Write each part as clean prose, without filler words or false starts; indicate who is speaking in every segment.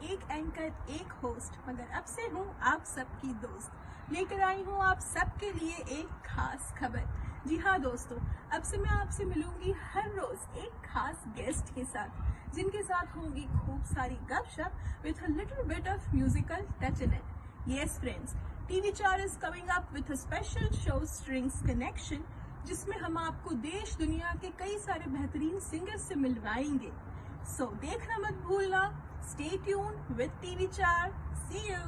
Speaker 1: एक एंकर एक होस्ट, मगर अब से हूँ आप सबकी दोस्त। लेकर आई हूँ आप सबके लिए एक खास खबर। जी हाँ दोस्तों, अब से मैं आपसे मिलूंगी हर रोज एक खास गेस्ट के साथ, जिनके साथ होंगी खूब सारी गपशप with a little bit of musical touch in it. Yes friends, TV4 is coming up with a special show Strings Connection, जिसमें हम आपको देश दुनिया के कई सारे बेहतरीन सिंगर से मिलवाएंगे। सो देखना मत भूलना। Stay tuned with TV4। See you.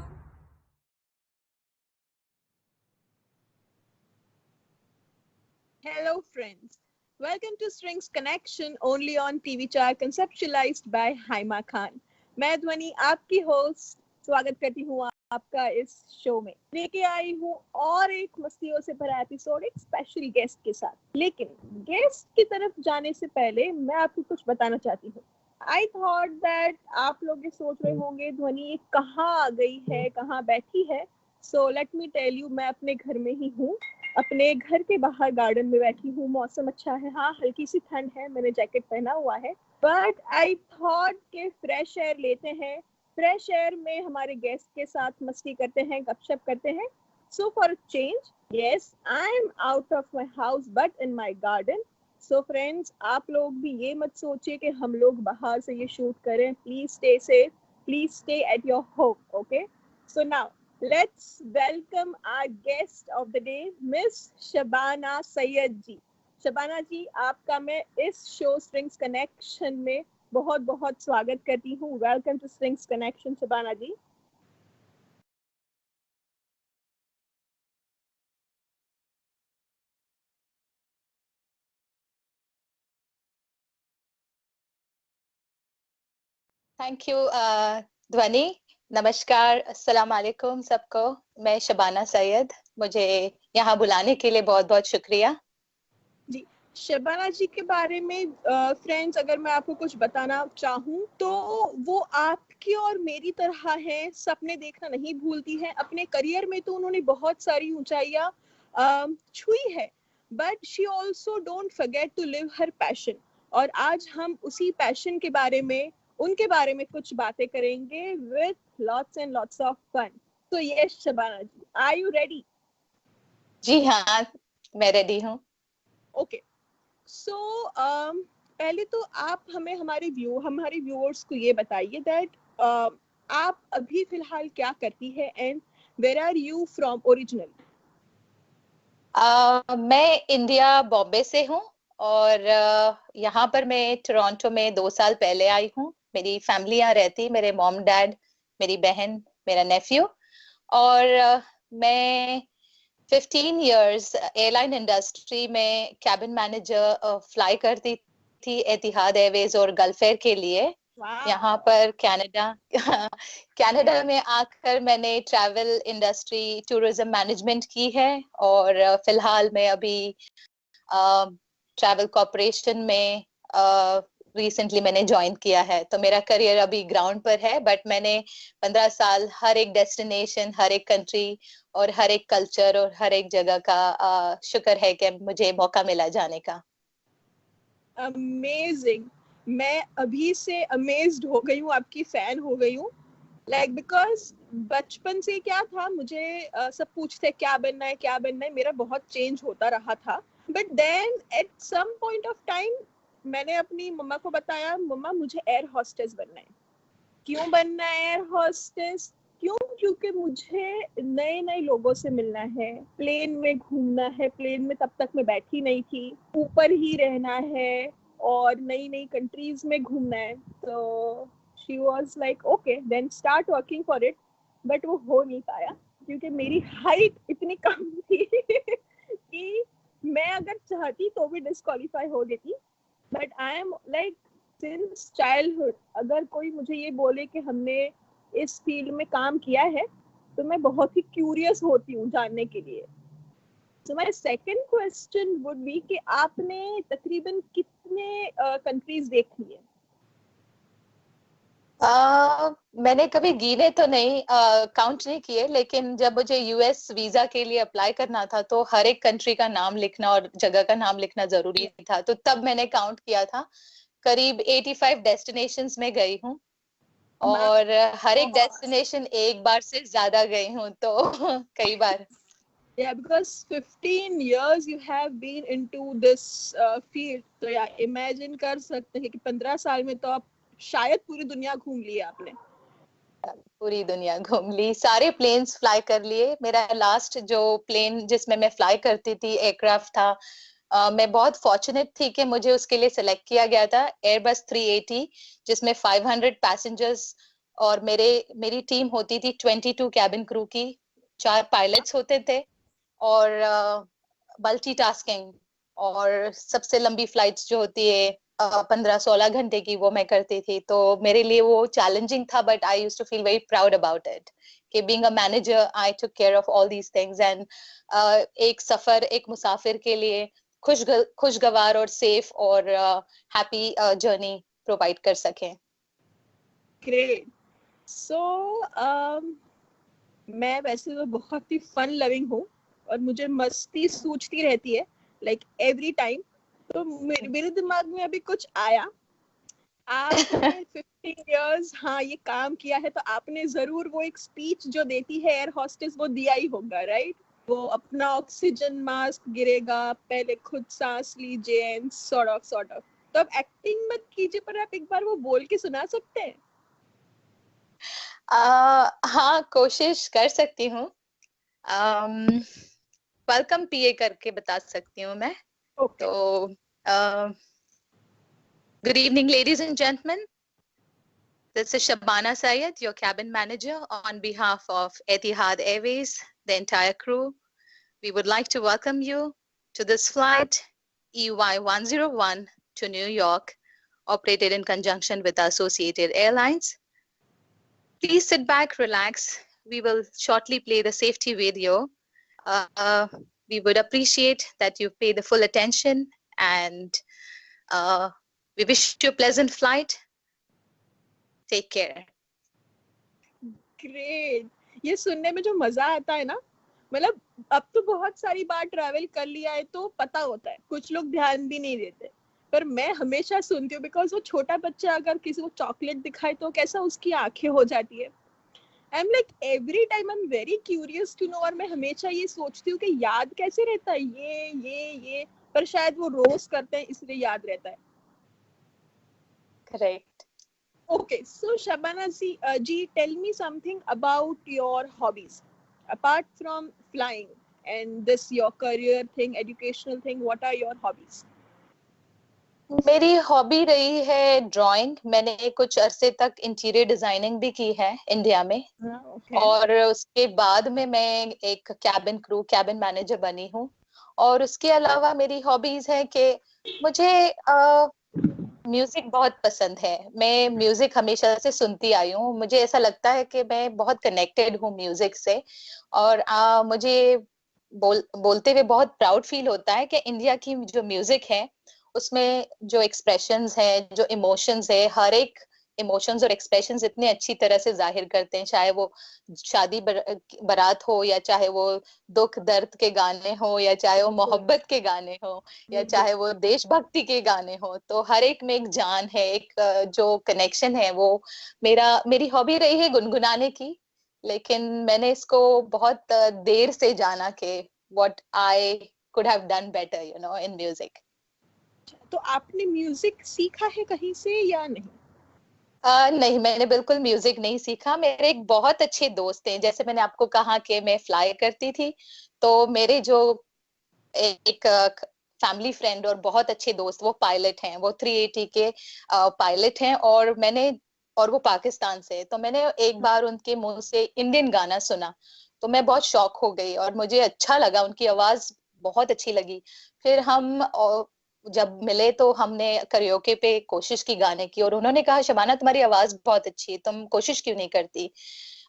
Speaker 2: Hello, friends. Welcome to Strings Connection only on TV4 conceptualized by Haima Khan. मैं ध्वनि आपकी होस्ट स्वागत करती हूँ आपका इस शो में। लेके आई हूँ और एक मस्तियों से भरा एपिसोड एक स्पेशल गेस्ट के साथ। लेकिन गेस्ट की तरफ जाने से पहले मैं आपको कुछ बताना चाहती हूँ। आई थॉट दैट आप लोग ये सोच रहे होंगे ध्वनि कहाँ आ गई है, कहाँ बैठी है। So let me tell you, मैं अपने घर में ही हूँ। अपने घर के बाहर गार्डन में बैठी हूँ। मौसम अच्छा है, हाँ हल्की सी ठंड है, मैंने जैकेट पहना हुआ है। बट आई थॉट के फ्रेश एयर लेते हैं। फ्रेश एयर में हमारे गेस्ट के साथ मस्ती करते हैं, गपशप करते हैं। So for change, yes, I am out of my house but in my garden. So friends, आप लोग भी ये मत सोचिए कि हम लोग बाहर से ये शूट करें। Please stay safe, please stay at your home, okay? So now let's welcome our guest of the day, Miss Shabana Syed जी। शबाना जी, आपका मैं इस शो स्ट्रिंग्स कनेक्शन में बहुत बहुत स्वागत करती हूँ। Welcome to strings connection Shabana ji.
Speaker 3: Thank you Dhvani. नमस्कार, अस्सलाम वालेकुम सबको। मैं शबाना सैयद, मुझे यहाँ बुलाने के लिए बहुत बहुत शुक्रिया
Speaker 2: जी। शबाना जी के बारे में फ्रेंड्स अगर मैं आपको कुछ बताना चाहूँ तो वो आपकी और मेरी तरह है, सपने देखना नहीं भूलती है। अपने करियर में तो उन्होंने बहुत सारी ऊंचाइयाँ छुई है, but she also don't forget to live her passion. और आज हम उसी पैशन के बारे में, उनके बारे में कुछ बातें करेंगे with lots and lots of fun. तो yes Shabana ji, are you ready?
Speaker 3: जी हाँ, मैं रेडी हूँ।
Speaker 2: ओके। सो पहले तो आप हमें हमारे व्यूअर्स को ये बताइए दैट आप अभी फिलहाल क्या करती है and where are you from original?
Speaker 3: मैं इंडिया बॉम्बे से हूँ और यहाँ पर मैं टोरंटो में 2 साल पहले आई हूँ। मेरी फैमिली यहाँ रहती, मेरे मॉम डैड, मेरी बहन, मेरा नेफ्यू। और मैं 15 इयर्स एयरलाइन इंडस्ट्री में कैबिन मैनेजर फ्लाई करती थी एतिहाद एयरवेज और गल्फ एयर के लिए। यहाँ पर कनाडा कनाडा में आकर मैंने ट्रैवल इंडस्ट्री टूरिज्म मैनेजमेंट की है और फिलहाल मैं अभी ट्रैवल कॉर्पोरेशन में रिसेंटली मैंने ज्वाइन किया है। तो मेरा करियर अभी ग्राउंड पर है, बट मैंने 15 साल हर एक डेस्टिनेशन, हर एक कंट्री और हर एक कल्चर और हर एक जगह का शुक्र है कि मुझे मौका मिला जाने का।
Speaker 2: अमेजिंग। मैं अभी से अमेज्ड हो गई हूँ, आपकी फैन हो गई हूँ। लाइक बिकॉज बचपन से क्या था, मुझे सब पूछते क्या बनना है क्या बनना है, मेरा बहुत चेंज होता रहा था। But then at some point of time मैंने अपनी मम्मा को बताया, मम्मा मुझे एयर हॉस्टेस बनना है। क्यों बनना है एयर हॉस्टेस? क्यों? क्योंकि मुझे नए नए लोगों से मिलना है, प्लेन में घूमना है। प्लेन में तब तक मैं बैठी नहीं थी, ऊपर ही रहना है और नई नई कंट्रीज में घूमना है। तो she was like okay then start working for it. But वो हो नहीं पाया क्योंकि मेरी हाइट इतनी कम थी कि मैं अगर चाहती तो भी डिस्क्वालीफाई हो गई थी। But I am like since childhood, अगर कोई मुझे ये बोले कि हमने इस फील्ड में काम किया है तो मैं बहुत ही क्यूरियस होती हूँ जानने के लिए। So my second question would be कि आपने तकरीबन कितने कंट्रीज देख लिए?
Speaker 3: मैंने कभी गिने तो नहीं, काउंट नहीं किए, लेकिन जब मुझे यूएस वीजा के लिए अप्लाई करना था तो हर एक कंट्री का नाम लिखना और जगह का नाम लिखना जरूरी था, तो तब मैंने काउंट किया था। करीब 85 डेस्टिनेशंस में गई हूँ। और हर एक डेस्टिनेशन एक बार से ज्यादा गई हूँ, तो कई बार।
Speaker 2: Yeah, because 15 years you have been into this field. तो या imagine कर सकते हैं कि 15 साल में तो आप शायद पूरी दुनिया घूम ली आपने।
Speaker 3: पूरी दुनिया घूम ली, सारे प्लेन्स फ्लाई कर लिए। मेरा लास्ट जो प्लेन जिसमें मैं फ्लाई करती थी एयरक्राफ्ट था, मैं बहुत फॉर्चुनेट थी कि मुझे उसके लिए सिलेक्ट किया गया था, एयरबस 380, जिसमें 500 पैसेंजर्स और मेरी टीम होती थी 22 कैबिन क्रू की, 4 पायलट्स होते थे और मल्टीटास्किंग। और सबसे लंबी फ्लाइट्स जो होती है 15-16 घंटे की, वो मैं करती थी। तो मेरे लिए वो चैलेंजिंग था, but I used to feel very proud about it कि being a manager I took care of all these things. And एक सफर, एक मुसाफिर के लिए खुशगवार और सेफ और हैप्पी जर्नी प्रोवाइड कर सकें।
Speaker 2: Great. So, मैं वैसे तो बहुत ही फन लविंग हूँ और मुझे मस्ती सूझती रहती है लाइक एवरी टाइम। तो मेरे दिमाग में अभी कुछ आया। आपने 15 years हाँ ये काम किया है, तो आपने जरूर वो एक स्पीच जो देती है एयर होस्टेस वो दिया ही होगा, राइट? वो अपना ऑक्सीजन मास्क गिरेगा, पहले खुद सांस लीजिए एंड सॉर्ट ऑफ। तो अब एक्टिंग मत कीजिए, पर आप एक बार वो बोल के सुना सकते हैं?
Speaker 3: हाँ, कोशिश कर सकती हूँ। वेलकम पीए करके बता सकती हूँ मैं।
Speaker 2: Okay.
Speaker 3: तो good evening, ladies and gentlemen. This is Shabana Syed, your cabin manager, on behalf of Etihad Airways, the entire crew. We would like to welcome you to this flight EY101 to New York, operated in conjunction with Associated Airlines. Please sit back, relax. We will shortly play the safety video. We would appreciate that you pay the full attention, and we wish you a pleasant flight. Take care.
Speaker 2: Great. ये सुनने में जो मजा आता है ना, मतलब अब तो बहुत सारी बार ट्रैवल कर लिया है तो पता होता है, कुछ लोग ध्यान भी नहीं देते, पर मैं हमेशा सुनती हूँ बिकॉज वो छोटा बच्चा अगर किसी को चॉकलेट दिखाए तो कैसा उसकी आंखें हो जाती है। I am like every time I am very curious to know, और मैं हमेशा ये सोचती हूँ कि याद कैसे रहता है ये, पर शायद वो रोज करते हैं इसलिए याद रहता है।
Speaker 3: Correct.
Speaker 2: Okay, so Shabana ji, tell me something about your hobbies. Apart from flying and this your career thing, educational thing, what are your hobbies?
Speaker 3: मेरी हॉबी रही है ड्राइंग। मैंने कुछ अरसे तक इंटीरियर डिजाइनिंग भी की है इंडिया में।
Speaker 2: Okay.
Speaker 3: और उसके बाद में मैं एक कैबिन मैनेजर बनी हूँ। और उसके अलावा मेरी हॉबीज है कि मुझे म्यूजिक बहुत पसंद है। मैं म्यूजिक हमेशा से सुनती आई हूँ। मुझे ऐसा लगता है कि मैं बहुत कनेक्टेड हूँ म्यूजिक से। और मुझे बोलते हुए बहुत प्राउड फील होता है कि इंडिया की जो म्यूजिक है उसमें जो एक्सप्रेशंस है, जो इमोशंस है, हर एक इमोशंस और एक्सप्रेशंस इतने अच्छी तरह से जाहिर करते हैं, चाहे वो शादी बारात हो, या चाहे वो दुख दर्द के गाने हो, या चाहे वो मोहब्बत के गाने हो, या चाहे वो देशभक्ति के गाने हो। तो हर एक में एक जान है, एक जो कनेक्शन है वो मेरी हॉबी रही है गुनगुनाने की। लेकिन मैंने इसको बहुत देर से जाना कि what I could have done better, in music.
Speaker 2: तो आपने म्यूजिक सीखा है कहीं से या नहीं?
Speaker 3: नहीं, मैंने बिल्कुल म्यूजिक नहीं सीखा। मेरे एक बहुत अच्छे दोस्त हैं, जैसे मैंने आपको कहा कि मैं फ्लाई करती थी, तो मेरे जो एक फैमिली फ्रेंड और बहुत अच्छे दोस्त, वो पायलट हैं, वो 380 के पायलट हैं, और वो पाकिस्तान से। तो मैंने एक बार उनके मुंह से इंडियन गाना सुना, तो मैं बहुत शॉक हो गई और मुझे अच्छा लगा, उनकी आवाज बहुत अच्छी लगी। फिर हम जब मिले तो हमने करियोके पे कोशिश की गाने की, और उन्होंने कहा, शबाना तुम्हारी आवाज बहुत अच्छी है, तुम कोशिश क्यों नहीं करती।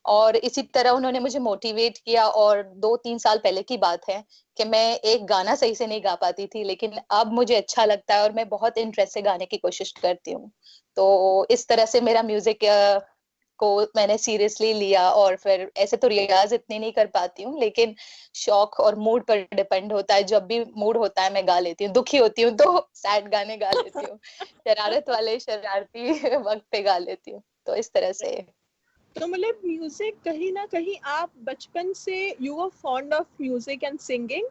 Speaker 3: और इसी तरह उन्होंने मुझे मोटिवेट किया। और 2-3 साल पहले की बात है कि मैं एक गाना सही से नहीं गा पाती थी, लेकिन अब मुझे अच्छा लगता है और मैं बहुत इंटरेस्ट से गाने की कोशिश करती हूँ। तो इस तरह से मेरा म्यूजिक को मैंने सीरियसली लिया। और फिर ऐसे तो रियाज इतनी नहीं कर पाती हूँ, लेकिन शौक और मूड पर डिपेंड होता है। जब भी मूड होता है मैं गा लेती हूँ, दुखी होती हूँ तो सैड गाने गा लेती हूँ, शरारत वाले शरारती वक्त पे गा लेती हूँ। तो इस तरह से।
Speaker 2: तो मतलब म्यूजिक कहीं ना कहीं आप बचपन से you are fond of music and singing,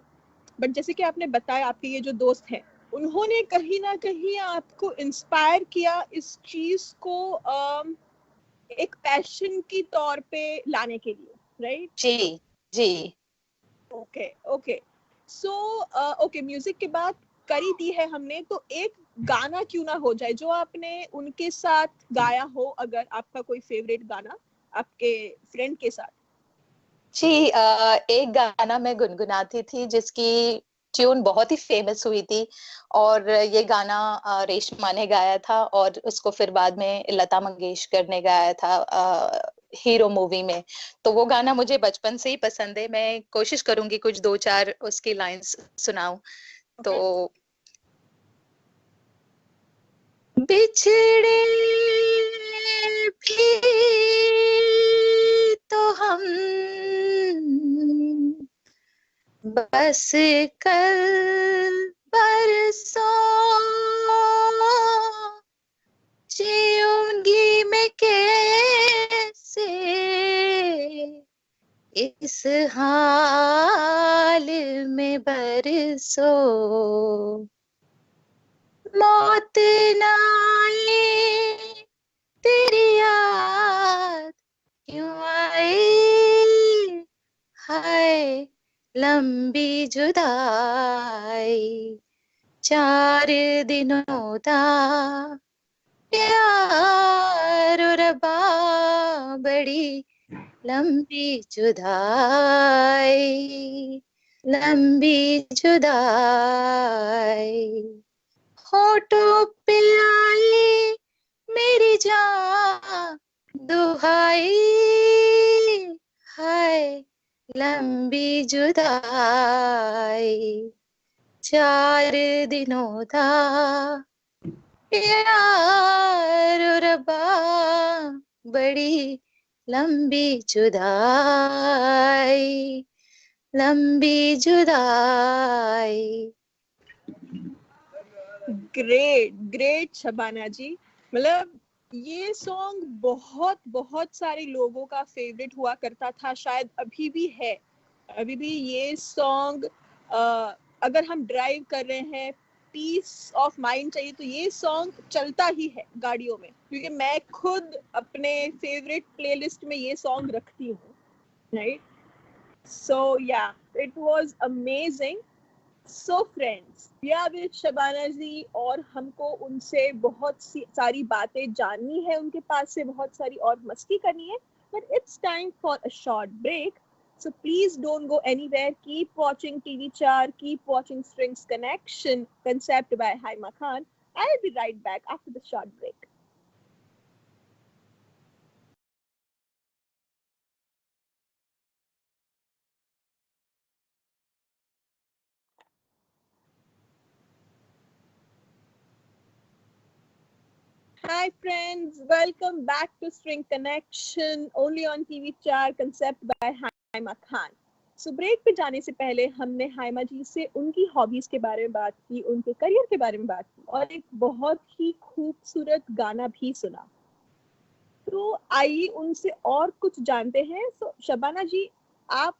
Speaker 2: but जैसे कि आपने बताया आपके ये जो दोस्त हैं उन्होंने कहीं ना कहीं आपको इंस्पायर किया इस चीज को एक पैशन की तौर पे लाने के लिए, राइट?
Speaker 3: जी जी।
Speaker 2: Okay okay. So okay, music की बात करी दी है हमने, तो एक गाना क्यों ना हो जाए जो आपने उनके साथ गाया हो, अगर आपका कोई फेवरेट गाना आपके फ्रेंड के साथ।
Speaker 3: जी, एक गाना मैं गुनगुनाती थी जिसकी ट्यून बहुत ही फेमस हुई थी, और ये गाना रेशमा ने गाया था, और उसको फिर बाद में लता मंगेशकर ने गाया था हीरो मूवी में। तो वो गाना मुझे बचपन से ही पसंद है। मैं कोशिश करूंगी कुछ दो चार उसकी लाइंस सुनाऊं। तो बिछड़े भी तो हम बस कल बरसों जीऊंगी मैं कैसे इस हाल में बरसों, मौत ना आए तेरी याद क्यों आए, हाय लंबी जुदाई, 4 दिनों दा प्यार ओ रब्बा, बड़ी लंबी जुदाई, लंबी जुदाई, होठों पे आई मेरी जान दुहाई, हाय लंबी जुदाई, 4 दिनों दा प्यार ओ रब्बा, बड़ी लंबी जुदाई, लंबी जुदाई।
Speaker 2: ग्रेट ग्रेट शबाना जी, मतलब ये सॉन्ग बहुत बहुत सारे लोगों का फेवरेट हुआ करता था, शायद अभी भी है। अभी भी ये सॉन्ग अगर हम ड्राइव कर रहे हैं, पीस ऑफ माइंड चाहिए, तो ये सॉन्ग चलता ही है गाड़ियों में, क्योंकि मैं खुद अपने फेवरेट प्लेलिस्ट में ये सॉन्ग रखती हूँ, राइट? सो या, it was amazing. So friends, या विद शबाना जी, और हमको उनसे बहुत सी सारी बातें जाननी है, उनके पास से बहुत सारी और मस्ती करनी है, but it's time for a short break. So please don't go anywhere. Keep watching TV Char. Keep watching Strings Connection, concept by Haima Khan. I'll be right back after the short break. Hi friends, welcome back to String Connection, only on TV Char, concept by Haima Khan. So break पे जाने से पहले हमने हाइमा जी से उनकी hobbies के बारे में बात की, उनके करियर के बारे में बात की, और एक बहुत ही खूबसूरत गाना भी सुना। तो आइए उनसे और कुछ जानते हैं। सो शबाना जी, आप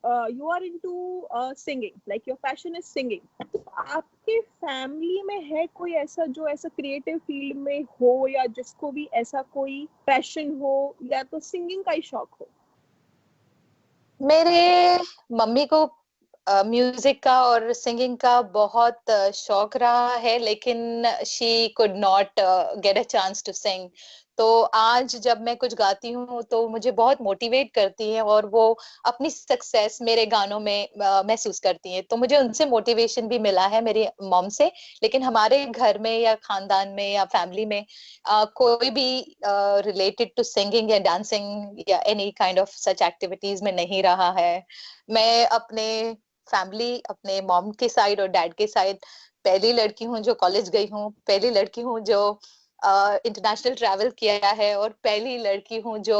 Speaker 2: you are into singing, like your passion is singing, तो आपके फैमिली में है कोई ऐसा जो ऐसा क्रिएटिव फील्ड में हो, या जिसको भी ऐसा कोई पैशन हो, या तो सिंगिंग का ही शौक हो?
Speaker 3: मेरे मम्मी को म्यूजिक का और सिंगिंग का बहुत शौक रहा है, लेकिन she could not get a chance to sing. तो आज जब मैं कुछ गाती हूँ तो मुझे बहुत मोटिवेट करती है, और वो अपनी सक्सेस मेरे गानों में महसूस करती हैं। तो मुझे उनसे मोटिवेशन भी मिला है, मेरी मॉम से। लेकिन हमारे घर में या खानदान में या फैमिली में कोई भी रिलेटेड टू सिंगिंग या डांसिंग या any kind of such activities में नहीं रहा है। मैं अपने फैमिली, अपने मॉम के साइड और डैड के साइड पहली लड़की हूँ जो कॉलेज गई हूँ, पहली लड़की हूँ जो इंटरनेशनल ट्रैवल किया है, और पहली लड़की हूँ जो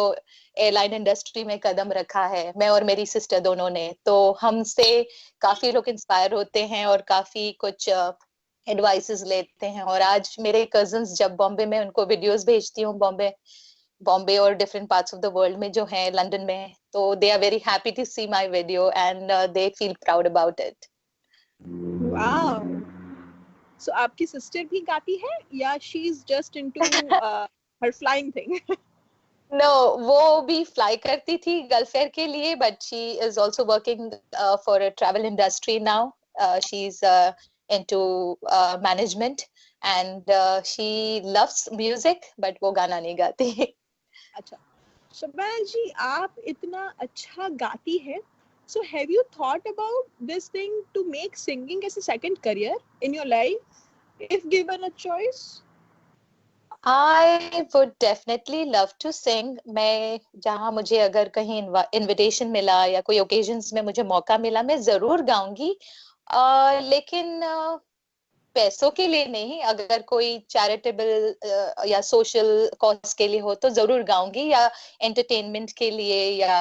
Speaker 3: एयरलाइन इंडस्ट्री में कदम रखा है, मैं और मेरी सिस्टर दोनों ने। तो हमसे काफी लोग इंस्पायर होते हैं और काफी कुछ एडवाइसेस लेते हैं। और आज मेरे कजिन्स जब बॉम्बे में, उनको वीडियोस भेजती हूँ बॉम्बे बॉम्बे और different parts of the world में जो हैं, लंदन में, तो they are very happy to see my video and they feel proud about it.
Speaker 2: Wow, so आपकी सिस्टर भी गाती है या she is just into her flying thing?
Speaker 3: No, वो भी फ्लाई करती थी गल्फ फेयर के लिए, but she is also working for a travel industry now. She is into management and she loves music, but वो गाना नहीं गाती।
Speaker 2: अच्छा, शबाना जी, आप इतना अच्छा गाती है, so have you thought about this thing to make singing as a second career in your life if given a choice?
Speaker 3: I would definitely love to sing. मैं जहाँ मुझे अगर कहीं इनविटेशन मिला या कोई ओकेजन्स में मुझे मौका मिला, मैं जरूर गाऊंगी। लेकिन पैसों के लिए नहीं, अगर कोई चैरिटेबल या सोशल कॉज के लिए हो तो जरूर गाऊंगी, या एंटरटेनमेंट के लिए, या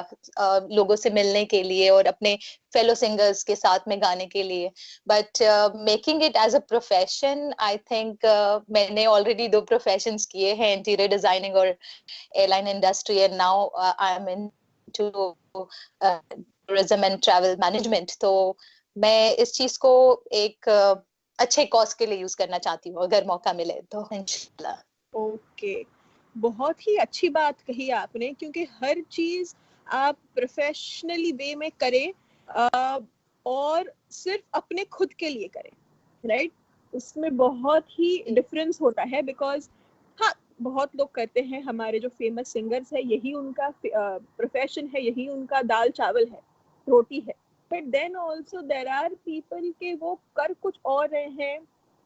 Speaker 3: लोगों से मिलने के लिए और अपने फेलो सिंगर्स के साथ में गाने के लिए। But making it as a profession, I think मैंने ऑलरेडी 2 प्रोफेशंस किए हैं, इंटीरियर डिजाइनिंग और airline industry, and now I am into tourism and travel management. तो मैं इस चीज को एक अच्छे कॉज के लिए यूज करना चाहती हूँ, अगर मौका मिले तो इंशाल्लाह।
Speaker 2: ओके, बहुत ही अच्छी बात कही आपने, क्योंकि हर चीज आप प्रोफेशनली वे में करें और सिर्फ अपने खुद के लिए करें, राइट? उसमें बहुत ही डिफरेंस होता है, बिकॉज हाँ, बहुत लोग करते हैं, हमारे जो फेमस सिंगर्स है यही उनका प्रोफेशन है, यही उनका दाल चावल है, रोटी है। But then also there are people के वो कर कुछ और रहे हैं,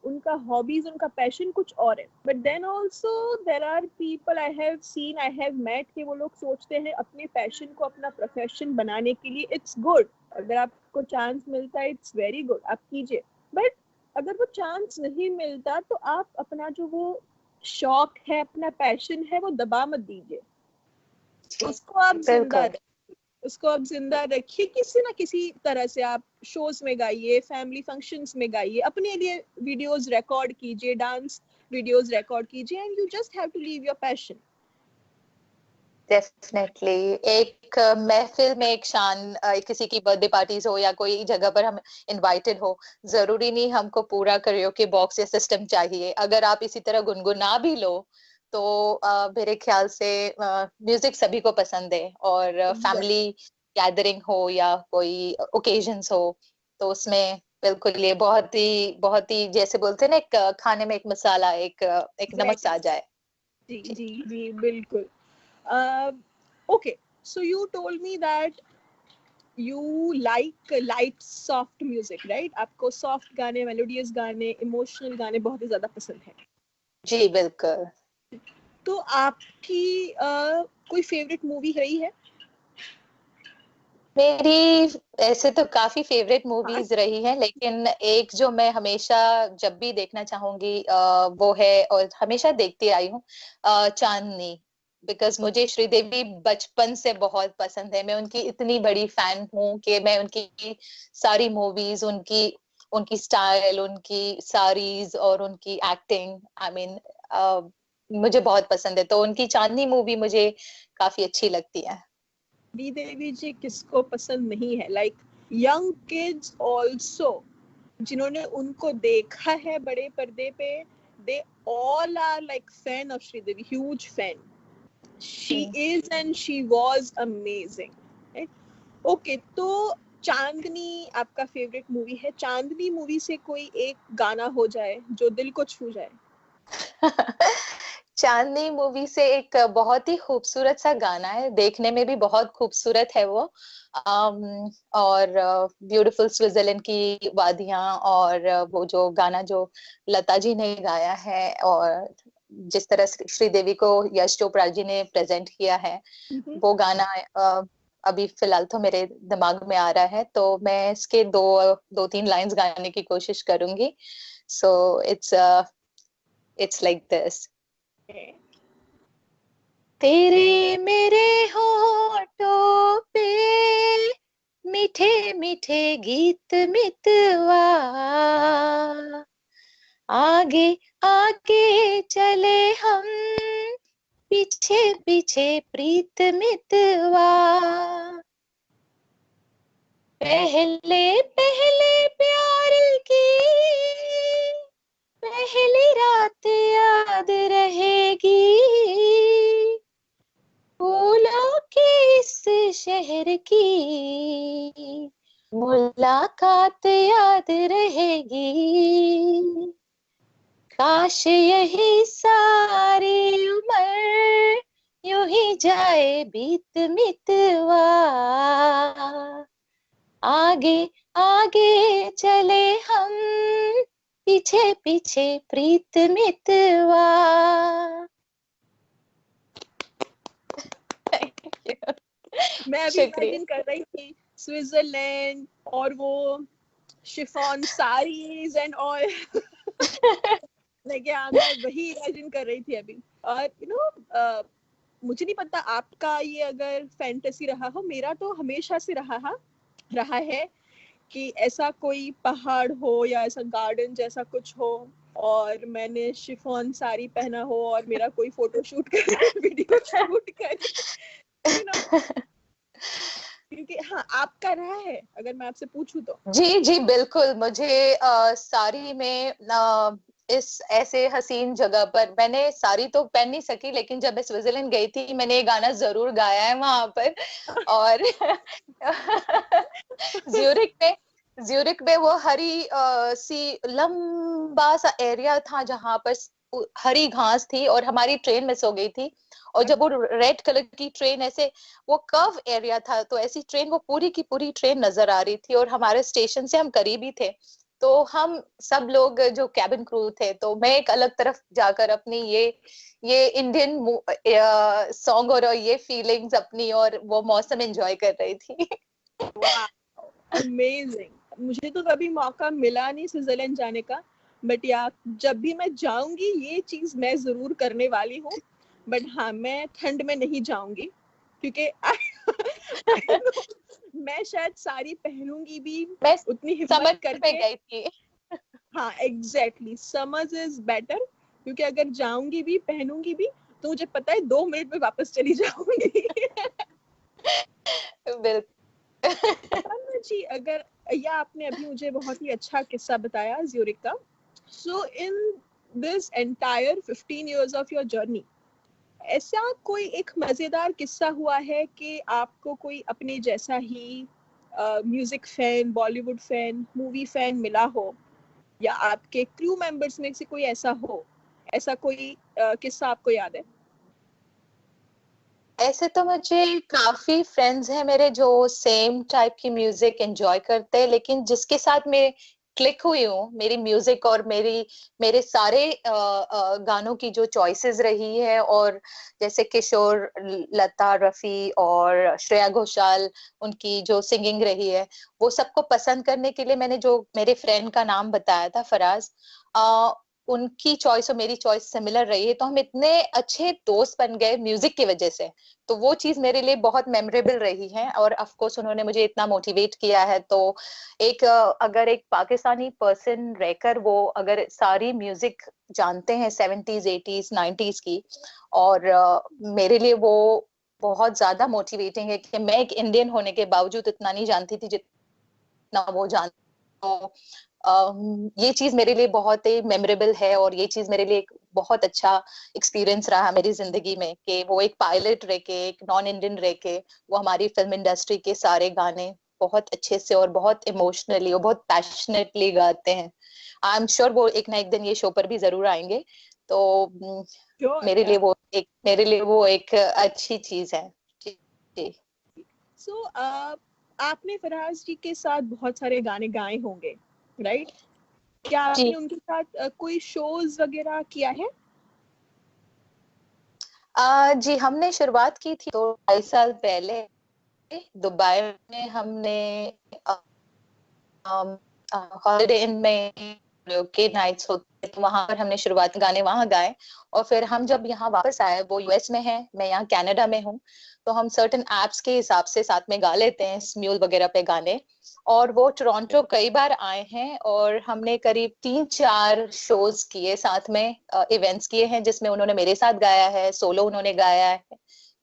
Speaker 2: उनका हॉबीज, उनका पैशन कुछ और है। But then also there are people I have seen, I have met, कि वो लोग सोचते हैं अपने पैशन को अपना प्रोफेशन बनाने के लिए। इट्स गुड, अगर आपको चांस मिलता है इट्स वेरी गुड, आप कीजिए। बट अगर वो चांस नहीं मिलता तो आप अपना जो वो शौक है, अपना पैशन है, वो दबा मत दीजिए, उसको आप जिंदा उसको आप जिंदा रखिए, किसी ना किसी तरह से। आप शोज में गाइए, फैमिली फंक्शंस में गाइए, अपने लिए वीडियोस रिकॉर्ड कीजिए, डांस वीडियोस रिकॉर्ड कीजिए, and you just have to live your passion.
Speaker 3: Definitely एक महफिल में एक शान, किसी की बर्थडे पार्टीज हो या कोई जगह पर हम इनवाइटेड हो, जरूरी नहीं हमको पूरा करियोके बॉक्स या सिस्टम चाहिए। अगर आप इसी तरह गुनगुना भी लो तो मेरे ख्याल से म्यूजिक सभी को पसंद है, और फैमिली गैदरिंग हो या कोई ओकेजन्स हो तो उसमें बिल्कुल ये बहुत ही जैसे बोलते हैं ना, एक खाने में एक मसाला, एक नमक सा जाए।
Speaker 2: जी जी जी, बिल्कुल। Okay, so you told me that you like light soft music, right? आपको soft गाने, melodious गाने, emotional गाने बहुत ही ज्यादा पसंद है।
Speaker 3: जी बिल्कुल।
Speaker 2: तो आपकी कोई फेवरेट मूवी रही है?
Speaker 3: मेरी ऐसे तो काफी फेवरेट मूवीज रही हैं, लेकिन एक जो मैं हमेशा जब भी देखना चाहूंगी वो है, और हमेशा देखती आई हूँ, चांदनी। बिकॉज मुझे श्रीदेवी बचपन से बहुत पसंद है, मैं उनकी इतनी बड़ी फैन हूँ कि मैं उनकी सारी मूवीज, उनकी उनकी स्टाइल, उनकी सारीज और उनकी एक्टिंग, आई मीन मुझे बहुत पसंद है। तो उनकी चांदनी मूवी मुझे काफी अच्छी लगती है।
Speaker 2: श्रीदेवी जी किसको पसंद नहीं है? लाइक यंग किड्स ऑल्सो, जिन्होंने उनको देखा है बड़े पर्दे पे, they all are like fan of Sridevi, huge fan. She is and she was amazing. Okay, तो चांदनी आपका फेवरेट मूवी है। चांदनी मूवी से कोई एक गाना हो जाए जो दिल को छू जाए।
Speaker 3: चांदनी मूवी से एक बहुत ही खूबसूरत सा गाना है, देखने में भी बहुत खूबसूरत है वो, और ब्यूटीफुल स्विट्जरलैंड की वादियां, और वो जो गाना जो लता जी ने गाया है, और जिस तरह श्रीदेवी को यश चोपड़ा जी ने प्रेजेंट किया है, वो गाना अभी फिलहाल तो मेरे दिमाग में आ रहा है, तो मैं इसके दो तीन लाइंस गाने की कोशिश करूंगी। So it's like this. तेरे मेरे होठों पे मीठे मीठे गीत मितवा, आगे आगे चले हम पीछे पीछे प्रीत मितवा, पहले पहले प्यार की पहली रात याद रहेगी, फूलों की इस शहर की मुलाकात याद रहेगी। काश यही सारी उम्र यूं ही जाए बीत मितवा, आगे आगे चले हम पीछे पीछे प्रीत मितवा।
Speaker 2: मैं अभी
Speaker 3: शुक्रिया।
Speaker 2: इमेजिन कर रही थी स्विट्जरलैंड और वो शिफॉन साड़ीज एंड ऑल। मैं वही इमेजिन कर रही थी अभी। और मुझे नहीं पता आपका ये अगर फैंटेसी रहा हो, मेरा तो हमेशा से रहा है कि ऐसा कोई पहाड़ हो या ऐसा गार्डन जैसा कुछ हो और मैंने शिफॉन साड़ी पहना हो और मेरा कोई फोटो शूट करे, वीडियो शूट करे, यू नो। क्योंकि हाँ, आपका रहा है अगर मैं आपसे पूछूं तो।
Speaker 3: जी जी बिल्कुल। मुझे साड़ी में इस ऐसे हसीन जगह पर, मैंने साड़ी तो पहन नहीं सकी, लेकिन जब मैं स्विट्जरलैंड गई थी मैंने ये गाना जरूर गाया है वहां पर। और ज्यूरिक में वो हरी सी लंबा सा एरिया था जहां पर हरी घास थी, और हमारी ट्रेन मिस हो गई थी। और जब वो रेड कलर की ट्रेन ऐसे, वो कर्व एरिया था, तो ऐसी ट्रेन, वो पूरी की पूरी ट्रेन नजर आ रही थी, और हमारे स्टेशन से हम करीब ही थे। तो हम सब लोग जो कैबिन क्रू थे, तो मैं एक अलग तरफ जाकर अपनी ये इंडियन सॉन्ग और ये फीलिंग्स अपनी और वो मौसम एंजॉय कर रही थी।
Speaker 2: वाह, अमेजिंग। मुझे तो कभी मौका मिला नहीं स्विट्जरलैंड जाने का, बट या जब भी मैं जाऊंगी ये चीज मैं जरूर करने वाली हूँ। बट हाँ, मैं ठंड में नहीं जाऊंगी क्योंकि I know, मैं शायद साड़ी पहनूंगी भी
Speaker 3: मैं
Speaker 2: उतनी हिम्मत
Speaker 3: समर में
Speaker 2: करके।
Speaker 3: गई थी।
Speaker 2: हाँ एग्जैक्टली, समर्स इज बेटर, क्योंकि अगर जाऊंगी भी पहनूंगी भी तो मुझे पता है 2 मिनट में वापस चली जाऊंगी।
Speaker 3: बिल्कुल।
Speaker 2: तमन्ना जी, अगर या आपने अभी मुझे बहुत ही अच्छा किस्सा बताया ज्यूरिक का। So in this entire 15 years of your journey, ऐसा कोई एक मजेदार किस्सा हुआ है कि आपको कोई अपने जैसा ही music fan, Bollywood fan, movie fan मिला हो, या आपके क्रू मेंबर्स में से कोई ऐसा हो, ऐसा कोई किस्सा आपको याद है?
Speaker 3: ऐसे तो मुझे काफी फ्रेंड्स हैं मेरे जो सेम टाइप की म्यूजिक एंजॉय करते हैं, लेकिन जिसके साथ मैं क्लिक हुई हूँ, मेरी म्यूजिक और मेरे सारे गानों की जो चॉइसेस रही है, और जैसे किशोर, लता, रफी और श्रेया घोषाल, उनकी जो सिंगिंग रही है, वो सबको पसंद करने के लिए मैंने जो मेरे फ्रेंड का नाम बताया था, फराज, उनकी चॉइस और मेरी चॉइस सिमिलर रही है, तो हम इतने अच्छे दोस्त बन गए म्यूजिक की वजह से। तो वो चीज मेरे लिए बहुत मेमोरेबल रही है, और ऑफ कोर्स उन्होंने मुझे इतना मोटिवेट किया है। तो एक अगर एक पाकिस्तानी पर्सन रहकर वो अगर सारी म्यूजिक जानते हैं 70s 80s 90s की, और मेरे लिए वो बहुत ज्यादा मोटिवेटिंग है कि मैं एक इंडियन होने के बावजूद इतना नहीं जानती थी जितना वो जानती। तो ये चीज मेरे लिए बहुत ही मेमोरेबल है, और ये चीज मेरे लिए एक बहुत अच्छा एक्सपीरियंस रहा मेरी जिंदगी में, कि वो एक पायलट रह के, एक नॉन इंडियन रह के, वो हमारी फिल्म इंडस्ट्री के सारे गाने बहुत अच्छे से और बहुत इमोशनली और बहुत पैशनेटली गाते हैं। आई एम श्योर वो एक ना एक दिन ये शो पर भी जरूर आएंगे। तो मेरे लिए वो एक अच्छी चीज है। जी जी।
Speaker 2: सो आपने फराज जी के साथ बहुत सारे गाने गाए होंगे, राइट? क्या
Speaker 3: जी
Speaker 2: आपने उनके साथ कोई शोज वगैरह किया है?
Speaker 3: जी, हमने शुरुआत की थी 2 2.5 साल पहले दुबई में। हमने हॉलिडे इन में के नाइट्स होते तो वहां पर हमने शुरुआत गाने वहां गाए। और फिर हम जब यहाँ वापस आए, वो यूएस में है, मैं यहाँ कनाडा में हूँ, तो हम सर्टेन एप्स के हिसाब से साथ में गा लेते हैं स्म्यूल वगैरह पे गाने। और वो टोरंटो कई बार आए हैं और हमने करीब 3-4 शोज किए साथ में, इवेंट्स किए हैं जिसमें उन्होंने मेरे साथ गाया है, सोलो उन्होंने गाया है,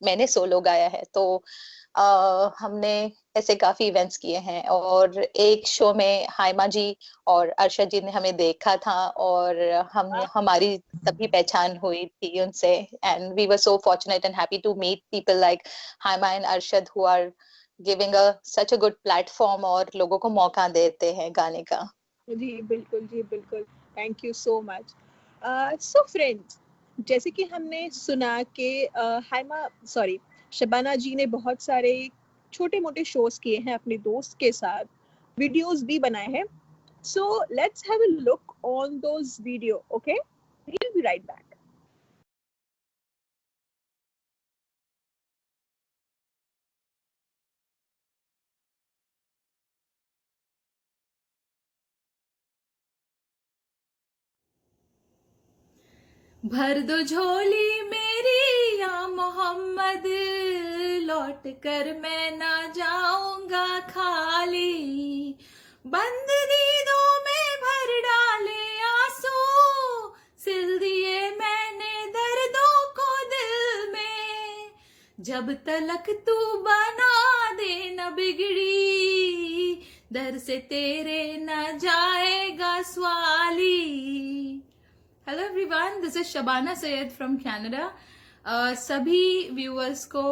Speaker 3: मैंने सोलो गाया है। तो हमने ऐसे काफी इवेंट्स किए हैं। और एक शो में हाइमा जी और अरशद जी ने हमें देखा था और हमारी तभी पहचान हुई थी उनसे। And we were so fortunate and happy to meet people like Haima and Arshad who are giving such a good platform और लोगों को मौका देते हैं गाने का।
Speaker 2: जी बिल्कुल, जी बिल्कुल, thank you so much. So friends, जैसे कि हमने सुना कि हाइमा सॉरी शबाना जी ने बहुत सारे छोटे मोटे शोज किए हैं अपने दोस्त के साथ, वीडियोस भी बनाए हैं। So let's have a look on those video, okay, we will be right back.
Speaker 1: भर दो झोली मेरी या मोहम्मद, लौट कर मैं ना जाऊंगा खाली। बंद दीदों में भर डाले आंसू, सिल दिए मैंने दर्दों को दिल में। जब तलक तू बना दे न बिगड़ी, दर से तेरे न जाएगा सवाली। Hello everyone, this is Shabana Syed from Canada. सभी व्यूअर्स को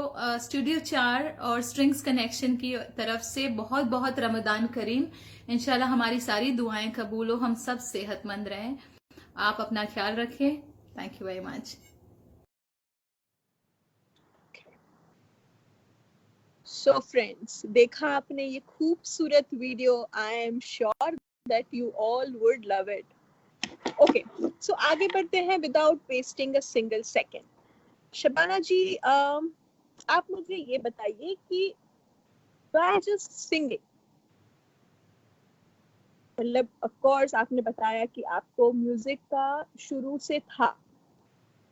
Speaker 1: स्टूडियो 4 और स्ट्रिंग्स कनेक्शन की तरफ से बहुत बहुत रमजान करीम। इंशाल्लाह हमारी सारी दुआएं कबूल हो, हम सब सेहतमंद रहें। आप अपना ख्याल रखें। Thank you very much.
Speaker 2: So friends, देखा आपने ये खूबसूरत video, I am sure that you all would love it. Okay, so आगे बढ़ते हैं without wasting a single second. Shabana ji, आप मुझे ये बताइए कि व्हाई जस्ट सिंगिंग? मतलब ऑफ कोर्स आपने बताया कि आपको म्यूजिक का शुरू से था,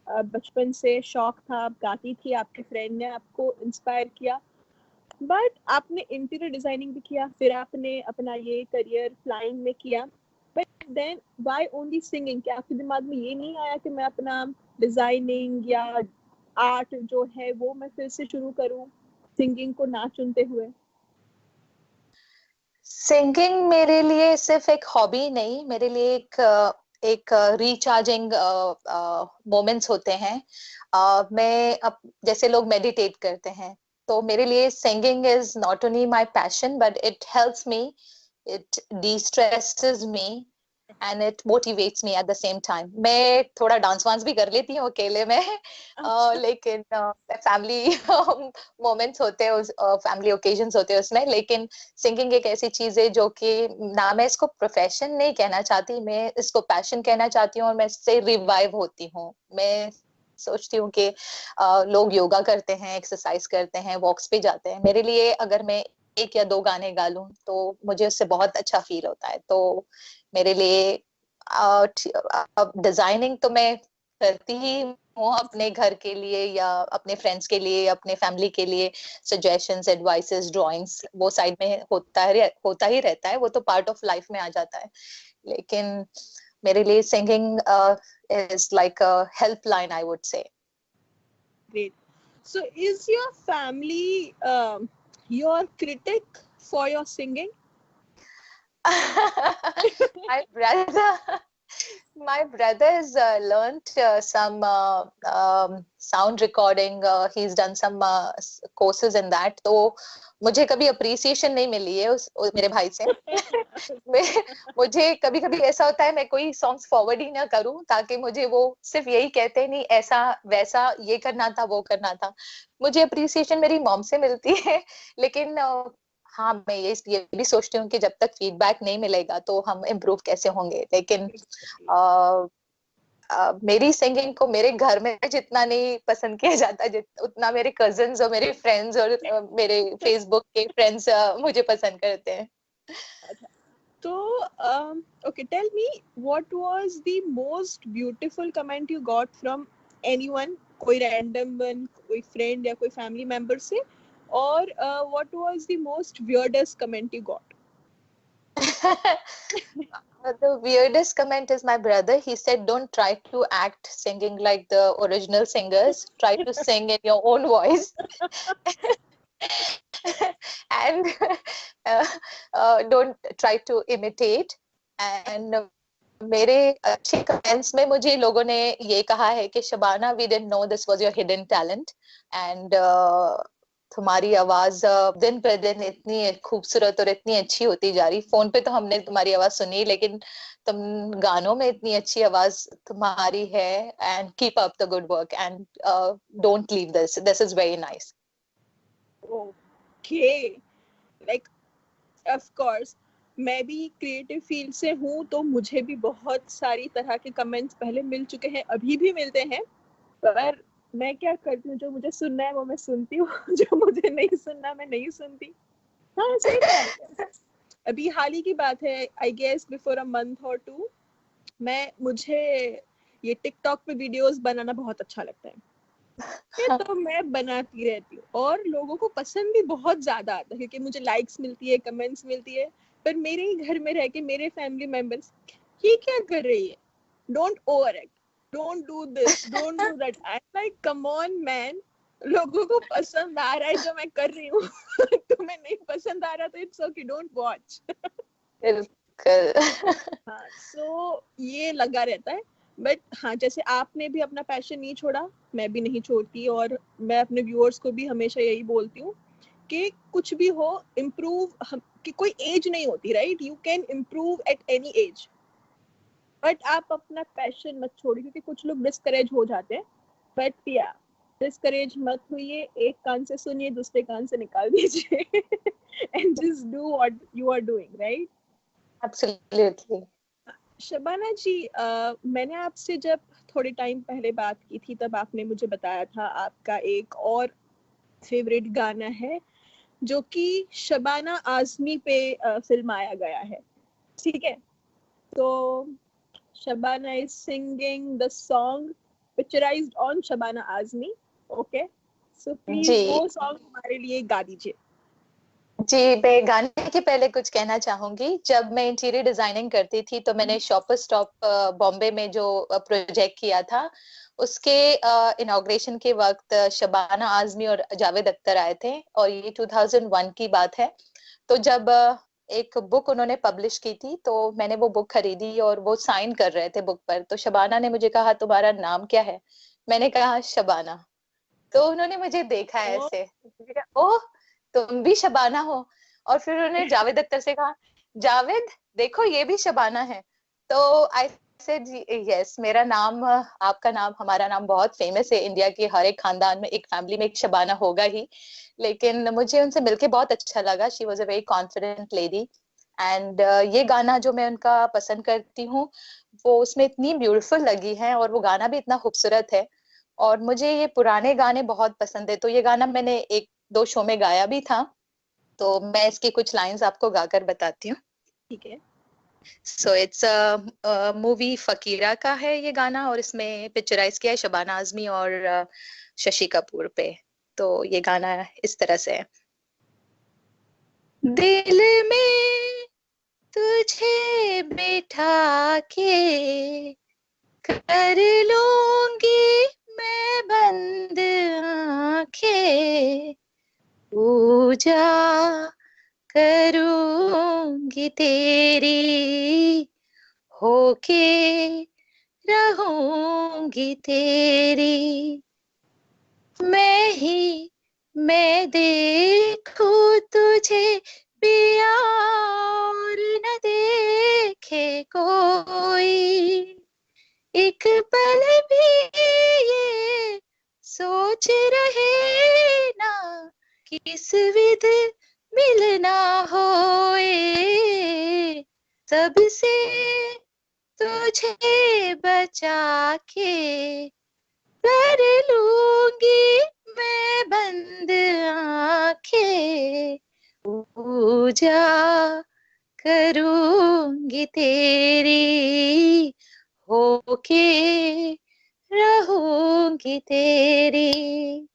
Speaker 2: बचपन से शौक था, आप गाती थी, आपके फ्रेंड ने आपको इंस्पायर किया, बट आपने इंटीरियर डिजाइनिंग भी किया, फिर आपने अपना ये करियर फ्लाइंग में किया, but then why only singing? क्या आपके दिमाग में ये नहीं आया कि मैं अपना डिजाइनिंग या आर्ट जो है वो मैं फिर से शुरू करूं, सिंगिंग को ना चुनते हुए?
Speaker 3: सिंगिंग मेरे लिए सिर्फ एक हॉबी नहीं, मेरे लिए एक रिचार्जिंग मोमेंट्स होते हैं। मैं जैसे लोग मेडिटेट करते हैं, तो मेरे लिए singing is not only my passion but it helps me, it distresses me and it motivates me at the same time. मैं थोड़ा डांस वांस भी कर लेती हूँ अकेले में लेकिन फैमिली मोमेंट्स होते हैं, उस फैमिली ओकेजन्स होते हैं उसमें। लेकिन सिंगिंग एक ऐसी चीज है जो कि ना मैं इसको प्रोफेशन नहीं कहना चाहती, मैं इसको पैशन कहना चाहती हूँ और मैं इससे रिवाइव होती हूँ। मैं सोचती हूँ कि लोग योगा करते हैं, एक्सरसाइज करते हैं, वॉक्स पे जाते हैं, मेरे लिए अगर मैं 1 या 2 गाने गा लूं तो मुझे उससे बहुत अच्छा फील होता है। तो मेरे लिए डिजाइनिंग तो मैं करती ही हूँ अपने घर के लिए या अपने फ्रेंड्स के लिए, अपने फैमिली के लिए, सजेशंस, एडवाइसेस, ड्राइंग्स, वो साइड में होता ही रहता है, वो तो पार्ट ऑफ लाइफ में आ जाता है। लेकिन मेरे लिए singing is like a helpline, I would say.
Speaker 2: Great. So is your family your critic for your singing?
Speaker 3: my brother my brother's learned some sound recording, he's done some courses in that, तो मुझे कभी appreciation नहीं मिली है मेरे भाई से मुझे कभी कभी ऐसा होता है मैं कोई सॉन्ग्स फॉरवर्ड ही ना करूं ताकि मुझे वो सिर्फ यही कहते नहीं ऐसा वैसा ये करना था वो करना था। मुझे अप्रिसिएशन मेरी मॉम से मिलती है, लेकिन हाँ मैं ये भी सोचती हूँ कि जब तक फीडबैक नहीं मिलेगा तो हम इम्प्रूव कैसे होंगे। लेकिन मेरी सिंगिंग को मेरे घर में जितना नहीं पसंद किया जाता उतना मेरे कजिन्स और मेरे फ्रेंड्स और मेरे फेसबुक के फ्रेंड्स मुझे पसंद करते हैं।
Speaker 2: तो okay, tell me, what was the most beautiful comment you got from anyone? कोई random one, कोई friend या कोई family member से? और what was the most weirdest comment you got?
Speaker 3: The weirdest comment is my brother. He said, "Don't try to act singing like the original singers. Try to sing in your own voice." And don't try to imitate. And मेरे अच्छे comments में मुझे लोगों ने ये कहा है कि Shabana, we didn't know this was your hidden talent, and तुम्हारी आवाज दिन पर दिन इतनी खूबसूरत और इतनी अच्छी होती जा रही। फोन पे तो हमने तुम्हारी आवाज सुनी, लेकिन तुम गानों में इतनी अच्छी आवाज तुम्हारी है, and keep up the good work, and don't leave this, this is very nice.
Speaker 2: Okay, like of course, मैं भी क्रिएटिव फील्ड से हूँ, तो मुझे भी बहुत सारी तरह के कमेंट्स पहले मिल चुके हैं, अभी भी मिलते हैं, पर मैं क्या करती हूँ, जो मुझे सुनना है वो मैं सुनती हूँ, जो मुझे नहीं सुनना मैं नहीं सुनती। हाँ, सही बात है। अभी हाल ही की बात है, I guess before a month or two, मुझे ये टिकटॉक पे वीडियोस बनाना बहुत अच्छा लगता है। तो मैं बनाती रहती हूँ और लोगों को पसंद भी बहुत ज्यादा आता है, क्योंकि मुझे लाइक्स मिलती है, कमेंट्स मिलती है। पर मेरे ही घर में रह के मेरे फैमिली मेंबर्स, ये क्या कर रही है, don't over act, don't do this, don't do that. I am like, come on man, लोगों को पसंद आ रहा है जो मैं कर रही हूँ। तुम्हें नहीं पसंद आ रहा तो इट्स ओके, डोंट वॉच। हाँ, सो ये लगा रहता है। बट हाँ, जैसे आपने भी अपना पैशन नहीं छोड़ा, मैं भी नहीं छोड़ती, और मैं अपने व्यूअर्स को भी हमेशा यही बोलती हूँ कि कुछ भी हो, इम्प्रूव कि कोई एज नहीं होती, right? You can improve at any as, but आप अपना पैशन मत छोड़िए, क्योंकि कुछ लोग डिस्करेज हो जाते हैं। बट या, डिस्करेज मत होइए, एक कान से सुनिए, दूसरे कान से निकाल दीजिए, and just do what you are doing, right?
Speaker 3: Absolutely.
Speaker 2: Shabana ji, मैंने आपसे जब थोड़े टाइम पहले बात की थी, तब आपने मुझे बताया था आपका एक और फेवरेट गाना है जो कि शबाना आजमी पे फिल्माया गया है, ठीक है? तो Shabana is singing the song picturised on Shabana Azmi, okay? So please वो सॉन्ग हमारे लिए गा दीजिए।
Speaker 3: जी, मैं गाने के पहले कुछ कहना चाहूंगी। जब मैं इंटीरियर डिजाइनिंग करती थी, तो मैंने शॉपर स्टॉप बॉम्बे में जो प्रोजेक्ट किया था, उसके इनॉग्रेशन के वक्त शबाना आजमी और जावेद अख्तर आए थे, और ये 2001 की बात है। तो जब एक बुक उन्होंने पब्लिश की थी, तो मैंने वो बुक खरीदी, और वो साइन कर रहे थे बुक पर। तो शबाना ने मुझे कहा, तुम्हारा नाम क्या है? मैंने कहा शबाना। तो उन्होंने मुझे देखा ऐसे, ओह, तुम भी शबाना हो? और फिर उन्होंने जावेद अख्तर से कहा, जावेद देखो, ये भी शबाना है। तो आई सेड, यस, मेरा नाम, आपका नाम, हमारा नाम बहुत फेमस है। इंडिया के हर एक खानदान में, एक फैमिली में एक शबाना होगा ही। लेकिन मुझे उनसे मिलके बहुत अच्छा लगा। She was a very confident lady, and ये गाना जो मैं उनका पसंद करती हूँ, वो उसमें इतनी ब्यूटीफुल लगी है, और वो गाना भी इतना खूबसूरत है। और मुझे ये पुराने गाने बहुत पसंद है, तो ये गाना मैंने एक दो शो में गाया भी था। तो मैं इसकी कुछ लाइंस आपको गाकर बताती हूँ।
Speaker 2: ठीक है।
Speaker 3: सो इट्स मूवी फकीरा का है ये गाना, और इसमें पिक्चराइज किया है शबाना आजमी और शशि कपूर पे। तो ये गाना इस तरह से है। दिल में तुझे बिठा के कर लूंगी मैं बंद आंखें, पूजा करूंगी तेरी, होके रहूंगी तेरी, मैं देखूं तुझे पिया, और न देखे कोई, एक पल भी ये सोच रहे ना, किस विध मिलना होए, सबसे तुझे बचा के कर लूंगी मैं बंद आंखें, पूजा करूंगी रहूंगी तेरी, होके रहूंगी तेरी।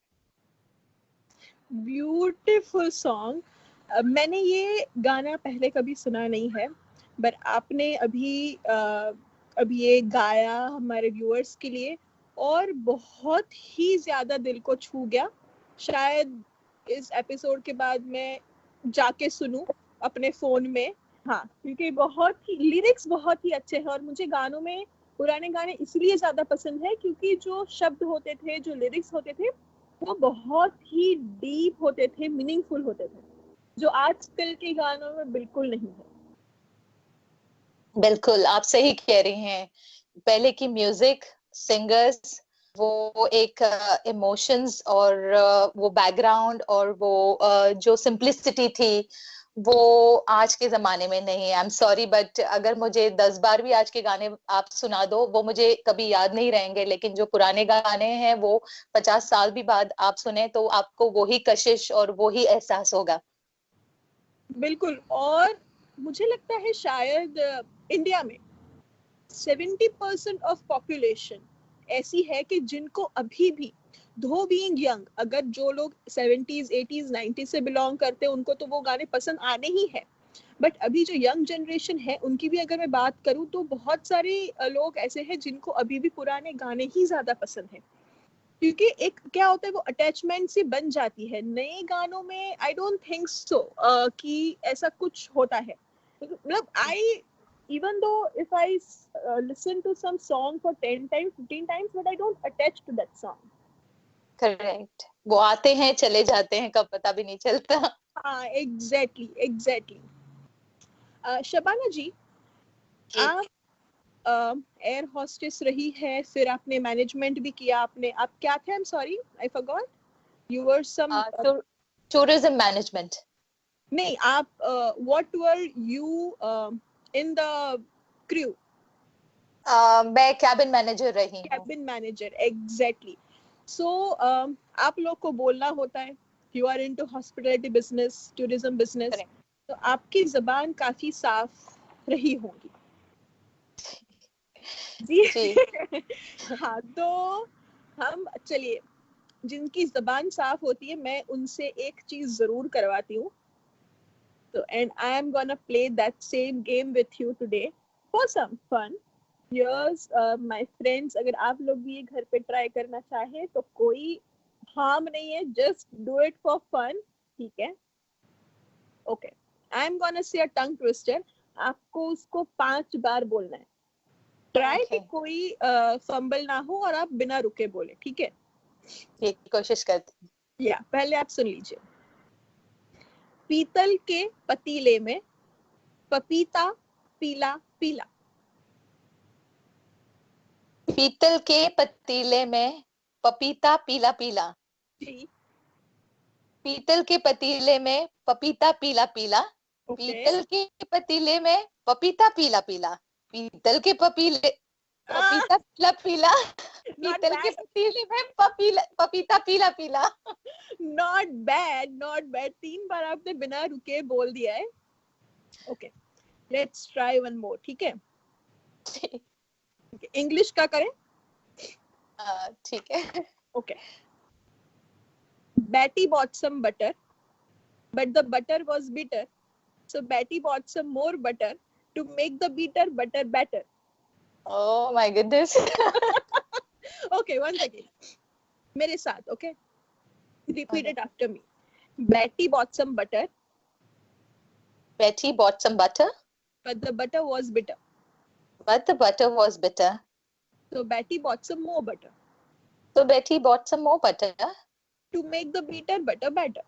Speaker 2: Beautiful song. मैंने ये गाना पहले कभी सुना नहीं है, बट आपने अभी ये गाया हमारे व्यूअर्स के लिए, और बहुत ही ज्यादा दिल को छू गया। शायद इस एपिसोड के बाद मैं जाके सुनूं अपने फोन में। हाँ, क्योंकि बहुत ही लिरिक्स बहुत ही अच्छे हैं, और मुझे गानों में पुराने गाने इसलिए ज्यादा पसंद है क्योंकि जो शब्द होते थे, जो लिरिक्स होते थे, वो बहुत ही डीप होते थे, मीनिंगफुल होते थे, जो आजकल के गानों में बिल्कुल नहीं है।
Speaker 3: बिल्कुल आप सही कह रही हैं। पहले की म्यूजिक सिंगर्स, वो एक इमोशंस और वो बैकग्राउंड और वो जो सिंप्लिसिटी थी, वो आज के जमाने में नहीं है। आई एम सॉरी, बट अगर मुझे 10 बार भी आज के गाने आप सुना दो, वो मुझे कभी याद नहीं रहेंगे। लेकिन जो पुराने गाने हैं, वो 50 साल भी बाद आप सुने तो आपको वही कशिश और वही एहसास होगा।
Speaker 2: बिल्कुल। और मुझे लगता है शायद इंडिया में 70% ऑफ पॉपुलेशन ऐसी है कि जिनको अभी भी, दो बीइंग यंग, अगर जो लोग 70s 80s 90s से बिलोंग करते हैं उनको तो वो गाने पसंद आने ही है, बट अभी जो यंग जनरेशन है उनकी भी अगर मैं बात करूं तो बहुत सारे लोग ऐसे हैं जिनको अभी भी पुराने गाने ही ज्यादा पसंद है। क्योंकि एक क्या होता है, वो अटैचमेंट सी बन जाती है। नए गानों में आई डोंट थिंक सो कि ऐसा कुछ होता है। मतलब आई, even though if I listen to some song for 10 times 15 times, but I don't attach to that song.
Speaker 3: Correct, वो आते हैं चले जाते हैं, कब पता भी नहीं चलता।
Speaker 2: हाँ, एग्जैक्टली एग्जैक्टली। शबाना जी, आप एयर हॉस्टेस रही है, फिर आपने मैनेजमेंट भी किया। आपने, आप क्या थे? I am sorry, I forgot. You were some
Speaker 3: tourism management.
Speaker 2: नहीं, आप what were you in the crew?
Speaker 3: मैं कैबिन मैनेजर रही हूँ।
Speaker 2: Cabin manager, exactly. सो आप लोग को बोलना होता है, you are into hospitality business, tourism business, तो आपकी जबान काफी साफ रही होगी जी। हाँ, तो हम चलिए, जिनकी जबान साफ होती है मैं उनसे एक चीज जरूर करवाती हूँ। तो and I am gonna play that same game with you today for some fun. Yes my friends, अगर आप लोग भी ये घर पे ट्राई करना चाहे तो कोई हार्म नहीं है, just do it for fun, ठीक है? Okay, I am gonna say a tongue twister. आपको उसको 5 बार बोलना है। ट्राई कि कोई फंबल ना हो और आप बिना रुके बोले, ठीक है?
Speaker 3: ठीक, कोशिश करती हूँ।
Speaker 2: या पहले आप सुन लीजिए। पीतल के पतीले में पपीता पीला पीला।
Speaker 3: पीतल के पतीले में पपीता पीला पीला।
Speaker 2: जी।
Speaker 3: पीतल के पतीले में पपीता पीला पीला। पीतल के पतीले में पपीता पीला पीला। पीतल के पपीले पपीता पीला पीला। पीतल के पतीले में पपीता पीला पीला।
Speaker 2: Not bad, not bad. 3 बार आपने बिना रुके बोल दिया है। Okay, let's try one more, ठीक है? इंग्लिश का करें?
Speaker 3: ठीक है।
Speaker 2: Okay. Betty bought some butter, but the butter was bitter. So Betty bought some more butter to make the butter better.
Speaker 3: Oh my goodness.
Speaker 2: Okay, once again. मेरे साथ, okay? Repeat it after me. Betty bought some butter.
Speaker 3: Betty bought some butter.
Speaker 2: But the butter was bitter.
Speaker 3: But the butter was bitter.
Speaker 2: So Betty bought some more butter.
Speaker 3: So Betty bought some more butter.
Speaker 2: To make the butter better.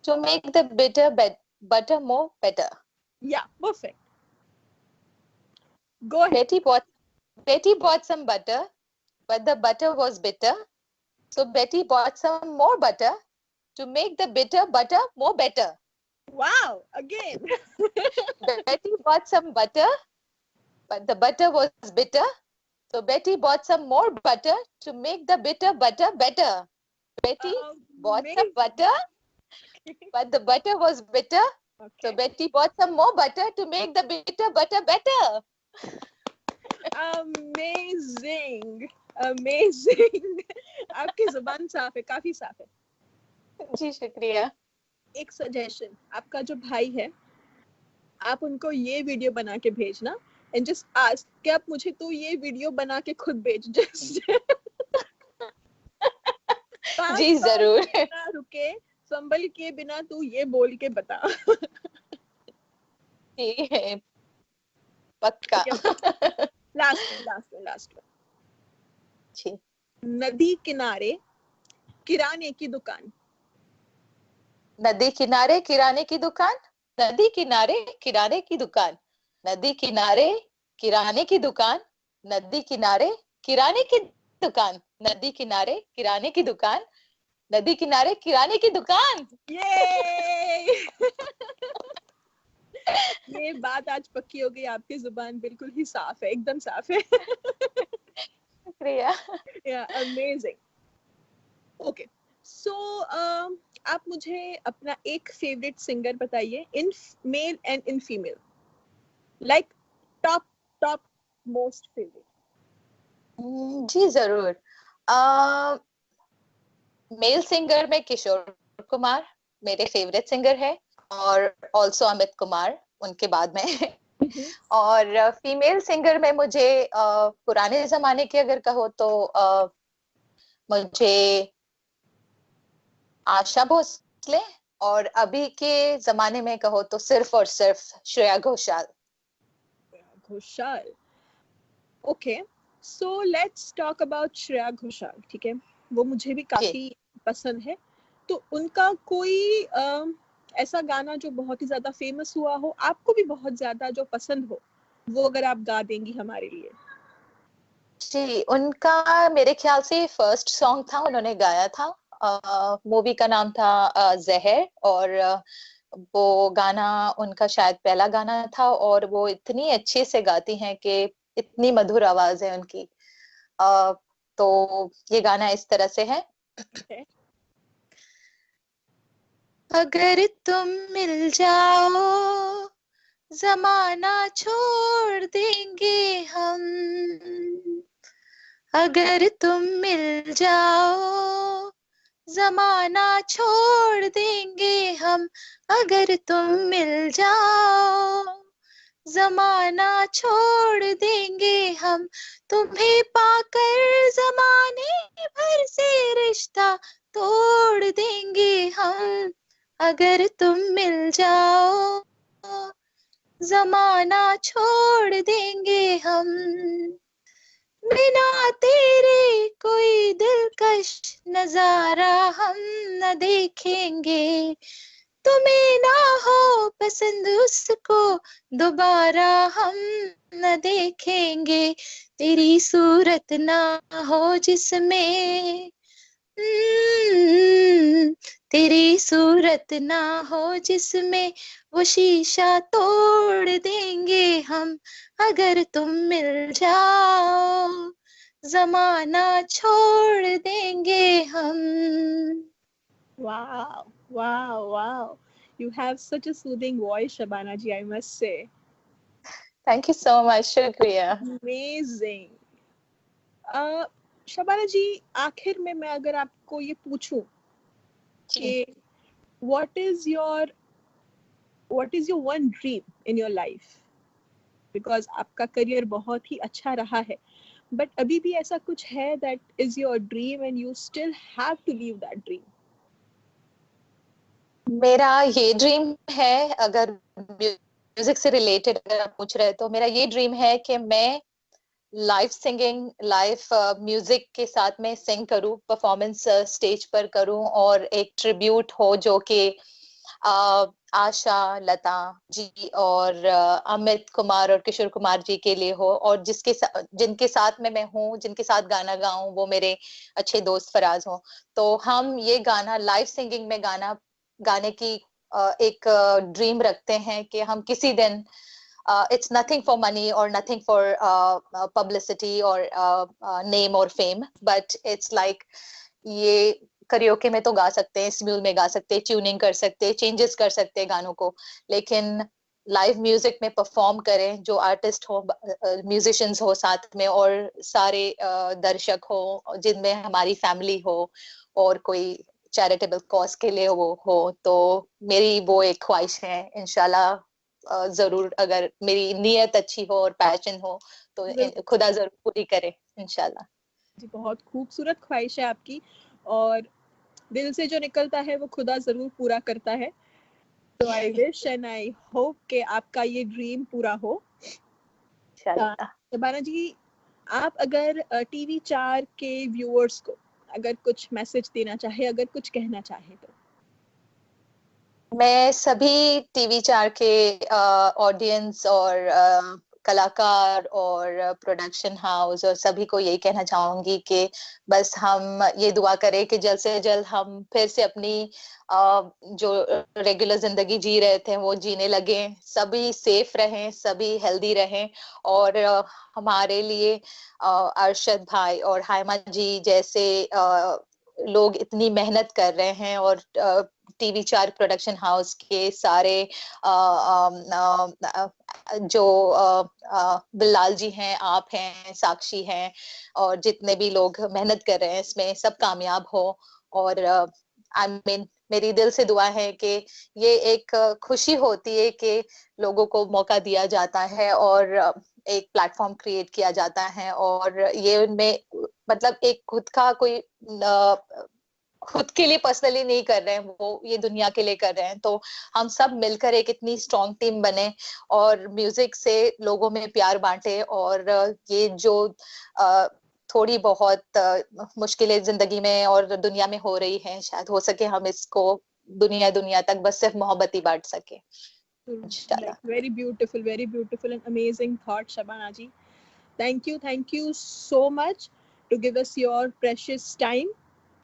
Speaker 3: To make the butter more better.
Speaker 2: Yeah, perfect. Go ahead.
Speaker 3: Betty bought some butter, but the butter was bitter. So Betty bought some more butter to make the butter more better.
Speaker 2: Wow, again.
Speaker 3: Betty bought some butter, but the butter was bitter. So Betty bought some more butter to make the butter better. Betty bought some butter, but the butter was bitter. So Betty bought some more butter to make the bitter butter better.
Speaker 2: Amazing, amazing. आपकी जुबान साफ है, काफी साफ है.
Speaker 3: जी शुक्रिया.
Speaker 2: एक suggestion, आपका जो भाई है, आप उनको ये वीडियो बना के भेजना एंड जस्ट आस्क कि आप मुझे तो ये वीडियो बना के खुद भेज.
Speaker 3: जी जरूर.
Speaker 2: रुके, संभल के बिना तू ये बोल के बता.
Speaker 3: ठीक है, पक्का.
Speaker 2: लास्ट.
Speaker 3: जी.
Speaker 2: नदी किनारे किराने की दुकान.
Speaker 3: नदी किनारे किराने की दुकान. नदी किनारे किराने की दुकान. नदी किनारे किराने की दुकान. नदी किनारे किराने की दुकान. नदी किनारे किराने की दुकान. नदी किनारे किराने की दुकान.
Speaker 2: ये बात आज पक्की हो गई, आपकी जुबान बिल्कुल ही साफ है, एकदम साफ है.
Speaker 3: शुक्रिया.
Speaker 2: अमेजिंग. ओके, सो आप मुझे अपना एक फेवरेट सिंगर बताइए, in male and in female, like top most favourite.
Speaker 3: जी जरूर. मेल सिंगर में किशोर कुमार मेरे फेवरेट सिंगर है, और ऑल्सो अमित कुमार उनके बाद में. और फीमेल सिंगर में मुझे पुराने जमाने की अगर कहो तो मुझे आशा भोसले, और अभी के जमाने में कहो तो सिर्फ और सिर्फ Shreya Ghoshal.
Speaker 2: Okay, so let's talk about Shreya Ghoshal. ठीक है, वो मुझे भी काफी पसंद है. तो उनका कोई ऐसा गाना जो बहुत ही ज्यादा फेमस हुआ हो, आपको भी बहुत ज्यादा जो पसंद हो, वो अगर आप गा देंगी हमारे लिए.
Speaker 3: जी, उनका मेरे ख्याल से फर्स्ट सॉन्ग था, उन्होंने गाया था. मूवी का नाम था जहर, और वो गाना उनका शायद पहला गाना था, और वो इतनी अच्छे से गाती हैं कि इतनी मधुर आवाज है उनकी. तो ये गाना इस तरह से है. अगर तुम मिल जाओ जमाना छोड़ देंगे हम. अगर तुम मिल जाओ जमाना छोड़ देंगे हम. अगर तुम मिल जाओ जमाना छोड़ देंगे हम. तुम्हें पाकर जमाने भर से रिश्ता तोड़ देंगे हम. अगर तुम मिल जाओ जमाना छोड़ देंगे हम. बिना तेरे कोई दिलकश नजारा हम न देखेंगे. तुम्हें ना हो पसंद उसको दोबारा हम न देखेंगे. तेरी सूरत ना हो जिसमें तेरी सूरत ना हो जिसमें वो शीशा तोड़ देंगे हम. अगर तुम मिल जाओ जमाना छोड़ देंगे हम.
Speaker 2: Wow. You have such a soothing voice, Shabana ji, I must say.
Speaker 3: Thank you so much. शुक्रिया.
Speaker 2: Amazing. शबाना जी, आखिर में मैं अगर आपको ये पूछूं कि what is your one dream in your life? Because आपका करियर बहुत ही अच्छा रहा है, but अभी भी ऐसा कुछ है that is your dream and you still have to live that dream?
Speaker 3: मेरा ये ड्रीम है, अगर म्यूजिक से रिलेटेड अगर आप पूछ रहे हैं, तो मेरा ये ड्रीम है कि मैं लाइव सिंगिंग, लाइव म्यूजिक के साथ में सिंग करूं, परफॉर्मेंस स्टेज पर करूं, और एक ट्रिब्यूट हो जो कि आशा, लता जी और अमित कुमार और किशोर कुमार जी के लिए हो, और जिनके साथ में मैं हूँ, जिनके साथ गाना गाऊं, वो मेरे अच्छे दोस्त फराज हो. तो हम ये गाना लाइव सिंगिंग में गाने की एक ड्रीम रखते हैं कि हम किसी दिन, it's nothing for money or nothing for publicity or name or fame, but it's like ये करियोके में तो गा सकते हैं, स्म्यूल में गा सकते हैं, ट्यूनिंग कर सकते हैं, चेंजेस कर सकते हैं गानों को, लेकिन लाइव म्यूजिक में परफॉर्म करें, जो आर्टिस्ट हो, म्यूजिशियंस हो साथ में, और सारे दर्शक हो जिनमें हमारी फैमिली हो और कोई चैरिटेबल कॉज के लिए वो हो, तो मेरी वो एक ख्वाहिश है। इंशाल्लाह जरूर, अगर मेरी नीयत अच्छी हो और पैशन हो तो खुदा जरूर पूरी करे इंशाल्लाह।
Speaker 2: जी, बहुत खूबसूरत ख्वाहिश है आपकी, और दिल से जो निकलता है वो खुदा जरूर पूरा करता है। तो I wish and I hope कि आपका ये ड्रीम पूरा हो
Speaker 3: इंशाल्लाह।
Speaker 2: शबाना जी, आप अगर TV4 के व्यूअर्स को अगर कुछ मैसेज देना चाहे, अगर कुछ कहना चाहे तो?
Speaker 3: मैं सभी TV4 के ऑडियंस और कलाकार और प्रोडक्शन हाउस और सभी को यही कहना चाहूंगी कि बस हम ये दुआ करें कि जल्द से जल्द हम फिर से अपनी जो रेगुलर जिंदगी जी रहे थे वो जीने लगे, सभी सेफ रहें, सभी हेल्दी रहें, और हमारे लिए अरशद भाई और हाइमा जी जैसे लोग इतनी मेहनत कर रहे हैं, और TV4 प्रोडक्शन हाउस के सारे जो बिल्लाल जी हैं, आप हैं, साक्षी हैं, और जितने भी लोग मेहनत कर रहे हैं इसमें, सब कामयाब हो। और आई मीन मेरी दिल से दुआ है कि ये एक खुशी होती है कि लोगों को मौका दिया जाता है और एक प्लेटफॉर्म क्रिएट किया जाता है, और ये उनमें मतलब एक खुद का कोई खुद के लिए पर्सनली नहीं कर रहे हैं, वो ये दुनिया के लिए कर रहे हैं। तो हम सब मिलकर एक इतनी स्ट्रॉन्ग टीम बने और म्यूजिक से लोगों में प्यार बांटे, और ये जो थोड़ी बहुत मुश्किलें जिंदगी में और दुनिया में हो रही हैं, शायद हो सके हम इसको दुनिया दुनिया तक बस सिर्फ मोहब्बत ही बांट सके इंशाल्लाह।
Speaker 2: Very beautiful and amazing thought, Shabana ji. Thank you so much to give us your precious time.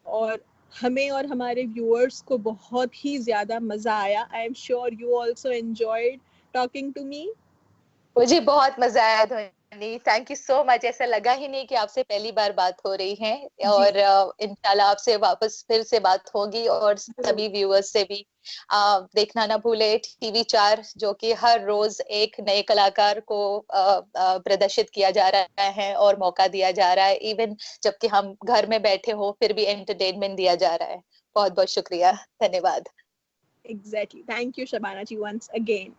Speaker 2: और हमें और हमारे व्यूअर्स को बहुत ही ज्यादा मजा आया। I am sure you also enjoyed talking to me.
Speaker 3: मुझे बहुत मजा आया ध्वनि, थैंक यू सो मच। ऐसा लगा ही नहीं कि आपसे पहली बार बात हो रही है, और इंशाल्लाह आपसे वापस फिर से बात होगी, और सभी व्यूअर्स से भी देखना ना भूले TV4, जो कि हर रोज एक नए कलाकार को प्रदर्शित किया जा रहा है और मौका दिया जा रहा है, इवन जबकि हम घर में बैठे हो फिर भी एंटरटेनमेंट दिया जा रहा है। बहुत बहुत शुक्रिया, धन्यवाद।
Speaker 2: Exactly, thank you Shabana ji once again.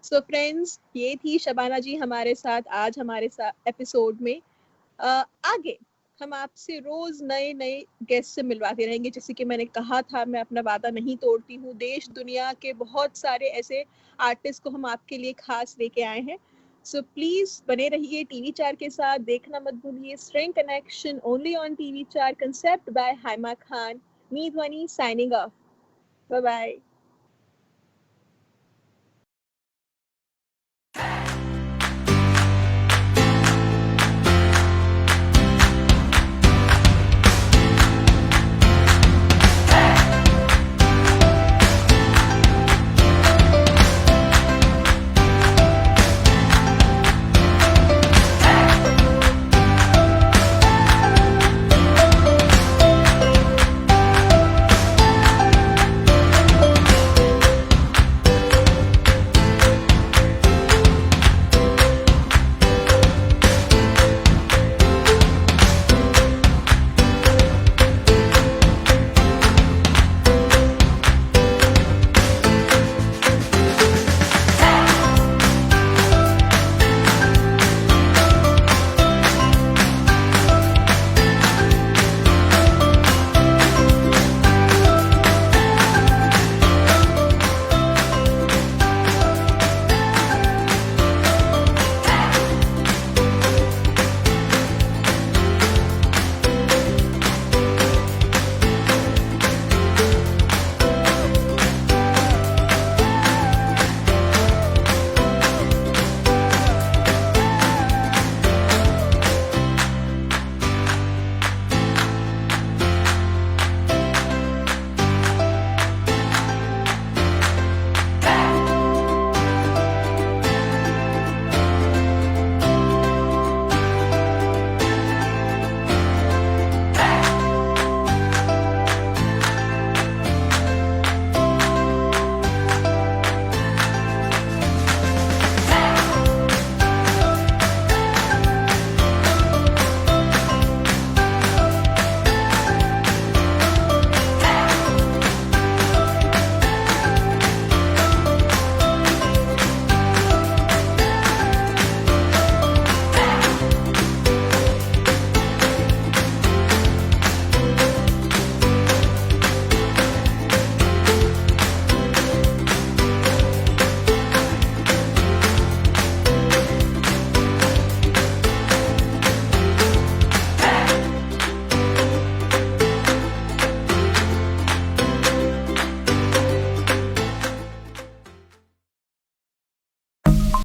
Speaker 2: So friends, ये थी शबाना जी हमारे साथ आज हमारे साथ एपिसोड में। आगे हम आपसे रोज नए नए गेस्ट से मिलवाते रहेंगे। जैसे कि मैंने कहा था, मैं अपना वादा नहीं तोड़ती हूँ। देश दुनिया के बहुत सारे ऐसे आर्टिस्ट को हम आपके लिए खास लेके आए हैं। सो प्लीज बने रहिए TV4 के साथ। देखना मत भूलिए string connection only on TV4, concept by Haima Khan. Me Dhwani signing of. Bye bye.